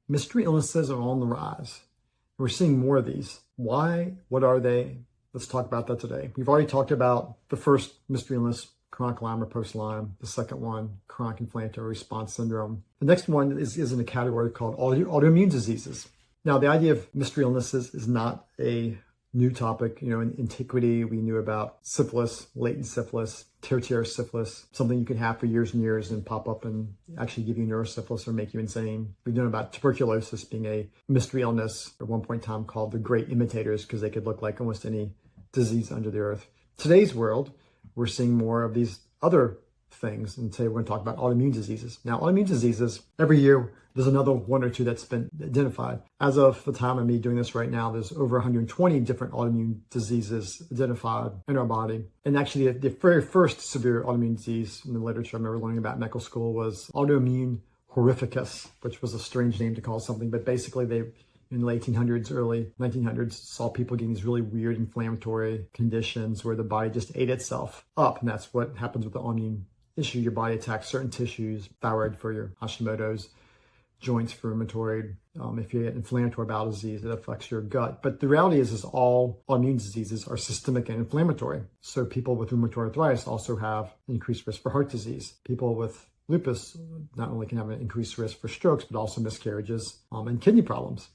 Mystery illnesses are on the rise. We're seeing more of these. Why? What are they? Let's talk about that today. We've already talked about the first mystery illness, chronic Lyme or post-Lyme. The second one, chronic inflammatory response syndrome. The next one is in a category called autoimmune diseases. Now, the idea of mystery illnesses is not a new topic. You know, in antiquity, we knew about syphilis, latent syphilis, tertiary syphilis, something you could have for years and years and pop up and actually give you neurosyphilis or make you insane. We've known about tuberculosis being a mystery illness at one point in time called the great imitators because they could look like almost any disease under the earth. Today's world, we're seeing more of these other things, and today we're going to talk about autoimmune diseases. Now, autoimmune diseases, every year there's another one or two that's been identified. As of the time of me doing this right now, there's over 120 different autoimmune diseases identified in our body. And actually, the very first severe autoimmune disease in the literature I remember learning about in medical school was autoimmune horrificus, which was a strange name to call something, but basically they, in the 1800s, early 1900s, saw people getting these really weird inflammatory conditions where the body just ate itself up. And that's what happens with the autoimmune issue. Your body attacks certain tissues, thyroid for your Hashimoto's, joints for rheumatoid. If you get inflammatory bowel disease, it affects your gut. But the reality is all autoimmune diseases are systemic and inflammatory. So people with rheumatoid arthritis also have increased risk for heart disease. People with lupus not only can have an increased risk for strokes, but also miscarriages and kidney problems.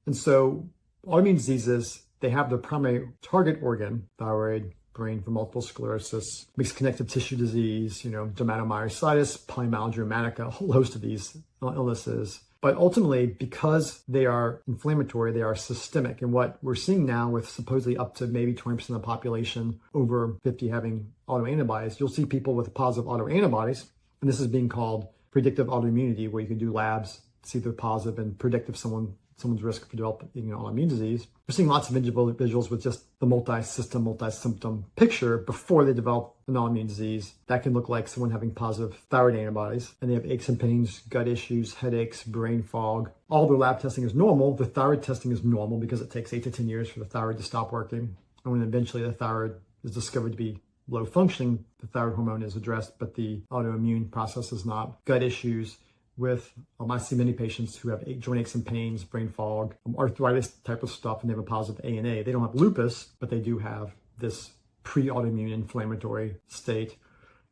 And so autoimmune diseases, they have their primary target organ, thyroid, brain for multiple sclerosis, mixed connective tissue disease, dermatomyositis, polymyalgia rheumatica, a whole host of these illnesses. But ultimately, because they are inflammatory, they are systemic. And what we're seeing now with supposedly up to maybe 20% of the population over 50 having autoantibodies, you'll see people with positive autoantibodies. And this is being called predictive autoimmunity, where you can do labs, see if they're positive and predict if someone's risk for developing autoimmune disease. We're seeing lots of individuals with just the multi-system, multi-symptom picture before they develop an autoimmune disease. That can look like someone having positive thyroid antibodies, and they have aches and pains, gut issues, headaches, brain fog. All their lab testing is normal. The thyroid testing is normal because it takes 8 to 10 years for the thyroid to stop working. And when eventually the thyroid is discovered to be low functioning, the thyroid hormone is addressed, but the autoimmune process is not. Gut issues, I see many patients who have joint aches and pains, brain fog, arthritis type of stuff, and they have a positive ANA. They don't have lupus, but they do have this pre-autoimmune inflammatory state.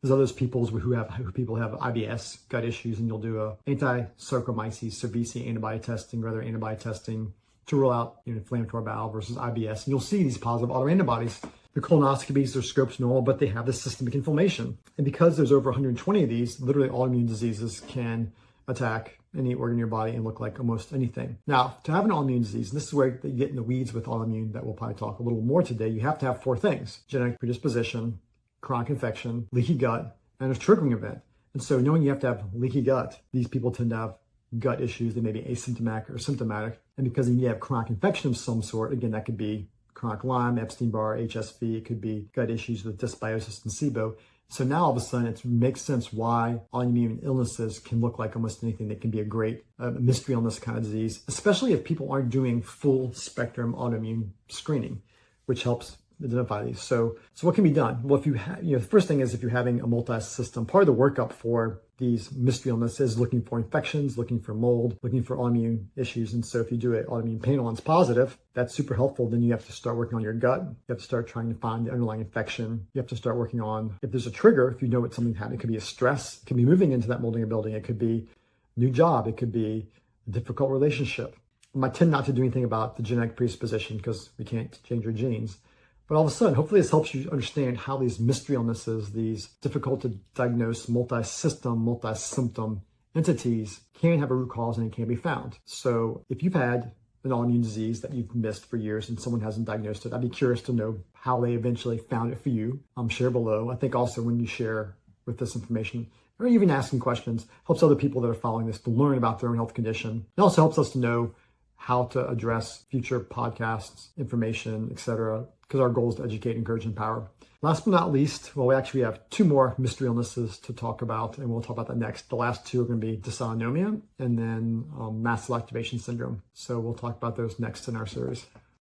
There's others people who have IBS, gut issues, and you'll do a anti-Saccharomyces cerevisiae antibody testing, or other antibody testing to rule out inflammatory bowel versus IBS. And you'll see these positive autoantibodies. The colonoscopies, their scopes normal, but they have this systemic inflammation. And because there's over 120 of these, literally autoimmune diseases can attack any organ in your body and look like almost anything. Now, to have an autoimmune disease, and this is where you get in the weeds with autoimmune that we'll probably talk a little more today, you have to have 4 things: genetic predisposition, chronic infection, leaky gut, and a triggering event. And so knowing you have to have leaky gut, these people tend to have gut issues. They may be asymptomatic or symptomatic. And because you have chronic infection of some sort, again, that could be chronic Lyme, Epstein-Barr, HSV, it could be gut issues with dysbiosis and SIBO. So now all of a sudden it makes sense why autoimmune illnesses can look like almost anything. They can be a great mystery illness kind of disease, especially if people aren't doing full spectrum autoimmune screening, which helps identify these. So what can be done? Well, if the first thing is if you're having a multi-system, part of the workup for these mystery illnesses, looking for infections, looking for mold, looking for autoimmune issues. And so if you do an autoimmune panel and it's positive, that's super helpful. Then you have to start working on your gut. You have to start trying to find the underlying infection. You have to start working on, if there's a trigger, if you know what something happened, it could be a stress, it could be moving into that molding or building, it could be a new job, it could be a difficult relationship. I tend not to do anything about the genetic predisposition because we can't change your genes. But all of a sudden, hopefully this helps you understand how these mystery illnesses, these difficult to diagnose multi-system, multi-symptom entities can have a root cause and it can be found. So if you've had an autoimmune disease that you've missed for years and someone hasn't diagnosed it, I'd be curious to know how they eventually found it for you. Share below. I think also when you share with this information, or even asking questions, helps other people that are following this to learn about their own health condition. It also helps us to know how to address future podcasts, information, etc., because our goal is to educate, encourage, and empower. Last but not least, well, we actually have 2 more mystery illnesses to talk about, and we'll talk about that next. The last 2 are going to be dysautonomia and then mast cell activation syndrome. So we'll talk about those next in our series.